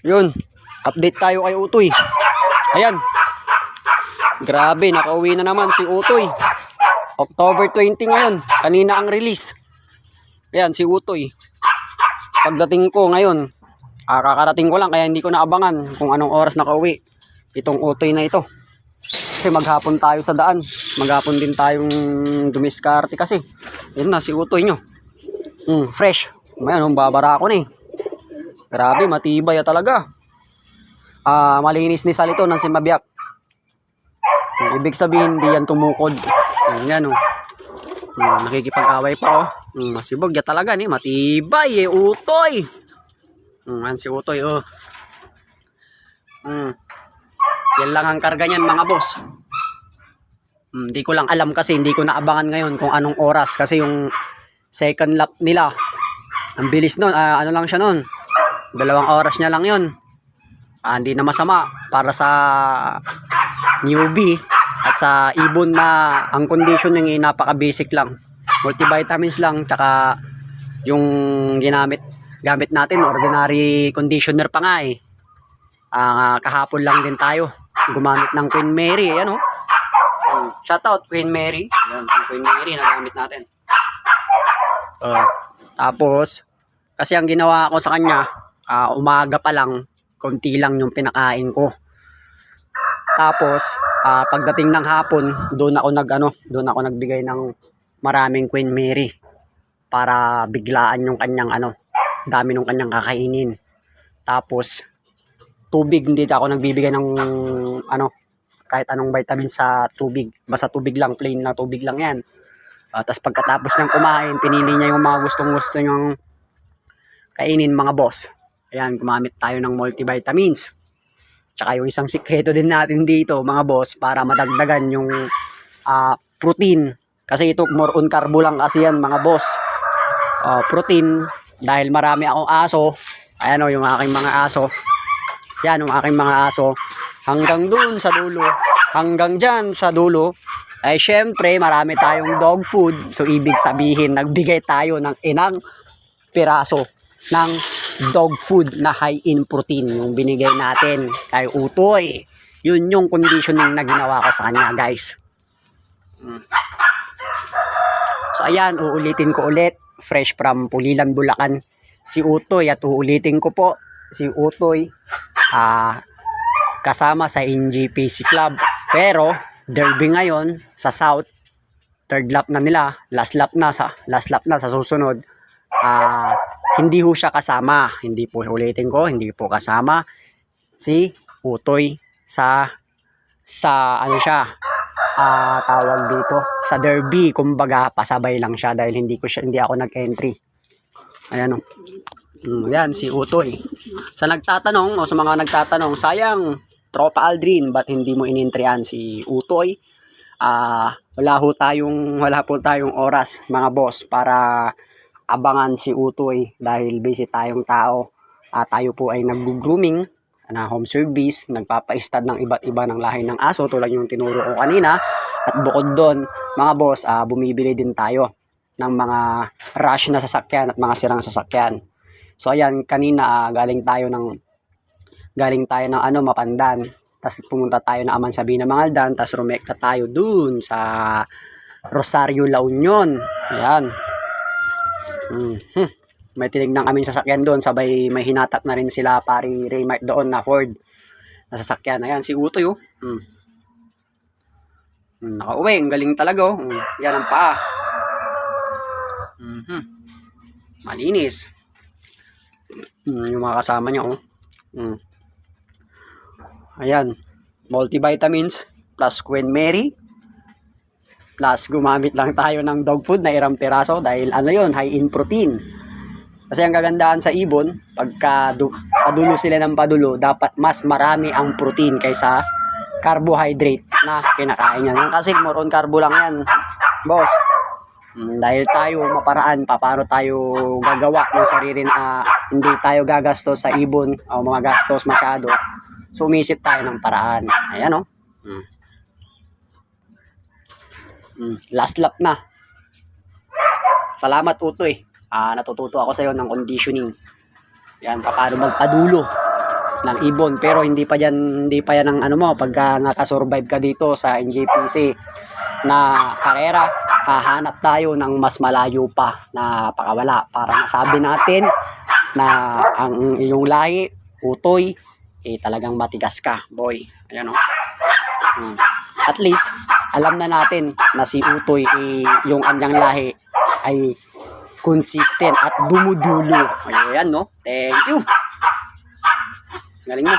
Yun, update tayo kay Utoy. Ayan. Grabe, nakauwi na naman si Utoy. October 20 ngayon. Kanina ang release. Ayan, si Utoy. Pagdating ko ngayon, kakarating ko lang kaya hindi ko naabangan kung anong oras nakauwi itong Utoy na ito. Kasi maghapon tayo sa daan. Maghapon din tayong dumiskarte kasi. Yun na, si Utoy nyo. Fresh. Ngayon, babara ako na eh. Grabe, matibay talaga. Malinis ni Salito ng Simabiak. Ibig sabihin, hindi yan tumukod. Yan o. Nakikipag-away pa o. Masibog ya talaga ni. Matibay eh, Utoy. Yan si Utoy o. Yan lang ang karga niyan mga boss. Hindi ko lang alam kasi hindi ko naabangan ngayon kung anong oras. Kasi yung second lap nila, ang bilis nun. Ano lang siya nun. 2 oras niya lang yun. Hindi na masama para sa newbie at sa ibon na ang conditioning ay napaka-basic lang. Multivitamins lang, tsaka yung gamit natin, ordinary conditioner pa nga eh. Kahapon lang din tayo gumamit ng Queen Mary. Ayan o. Shoutout Queen Mary. Ayan, ang Queen Mary na gamit natin. Tapos, kasi ang ginawa ko sa kanya, umaga pa lang, konti lang yung pinakain ko. Tapos, pagdating ng hapon, doon ako nagbigay ng maraming Queen Mary para biglaan yung kanyang dami ng kanyang kakainin. Tapos, tubig, hindi ako nagbibigay ng kahit anong vitamin sa tubig. Basta tubig lang, plain na tubig lang yan. Tapos pagkatapos niyang kumain, pinili niya yung mga gustong-gusto niyang kainin mga boss. Ayan, gumamit tayo ng multivitamins. Tsaka yung isang sikreto din natin dito mga boss para madagdagan yung protein. Kasi ito more on carbo lang kasi yan mga boss. Protein, dahil marami akong aso. Ayan o, yung aking mga aso. Yan, yung aking mga aso. Hanggang dun sa dulo, hanggang dyan sa dulo, ay syempre marami tayong dog food. So ibig sabihin, nagbigay tayo ng inang piraso ng dog food na high in protein yung binigay natin kay Utoy. Yun yung conditioning na ginawa ko sa kanya guys. So ayan, uulitin ko ulit, fresh from Pulilan, Bulacan, si Utoy. At uulitin ko po, si Utoy kasama sa NGPC Club. Pero derby ngayon sa South, third lap na nila, last lap na sa susunod. Hindi ho siya kasama. Hindi po, ulitin ko, hindi po kasama si Utoy sa tawag dito sa derby. Kumbaga pasabay lang siya dahil hindi ako nag-entry. Ayan o. Yan si Utoy. Sa mga nagtatanong, sayang Tropa Aldrin, ba't hindi mo inintrehan si Utoy? Wala po tayong oras mga boss para abangan si Utoy dahil busy tayong tao. Tayo po ay nag-grooming na home service, nagpapa-stud ng iba't iba ng lahi ng aso tulad yung tinuro ko kanina. At bukod doon mga boss, bumibili din tayo ng mga rush na sasakyan at mga sirang sasakyan. So ayan, kanina galing tayo ng Mapandan. Tapos pumunta tayo na Aman Sabina Mangaldan, tapos rumekta tayo dun sa Rosario, La Union. Ayan. May tinignan kaming sasakyan doon, sabay may hinatak na rin sila pari Raymart doon na Ford na sasakyan. Ayan si Utoy oh. Nakauwi, ang galing talaga oh. Yan ang paa. Malinis. Yung mga kasama niya oh. Ayan, multivitamins plus Queen Mary plus gumamit lang tayo ng dog food na irang piraso dahil high in protein. Kasi ang kagandahan sa ibon, pagka padulo sila ng padulo, dapat mas marami ang protein kaysa carbohydrate na kinakain niya. Kasi more on carbo lang yan, boss. Dahil tayo maparaan, paano tayo gagawa ng sarili na hindi tayo gagastos sa ibon o mga gastos masyado. Sumisip tayo ng paraan. Ayan o. Last lap na. Salamat Utoy. Natututo ako sa iyo ng conditioning. Yan, paano magpadulo ng ibon. Pero hindi pa yan ang ano mo, pagka nakasurvive ka dito sa NJPC na karera, hahanap tayo ng mas malayo pa na pakawala para masabi natin na ang iyong lahi, Utoy, talagang matigas ka, boy. Ayan o. At least, alam na natin na si Utoy, yung anyang lahi ay consistent at dumudulo. Ayan, no? Thank you. Galing mo.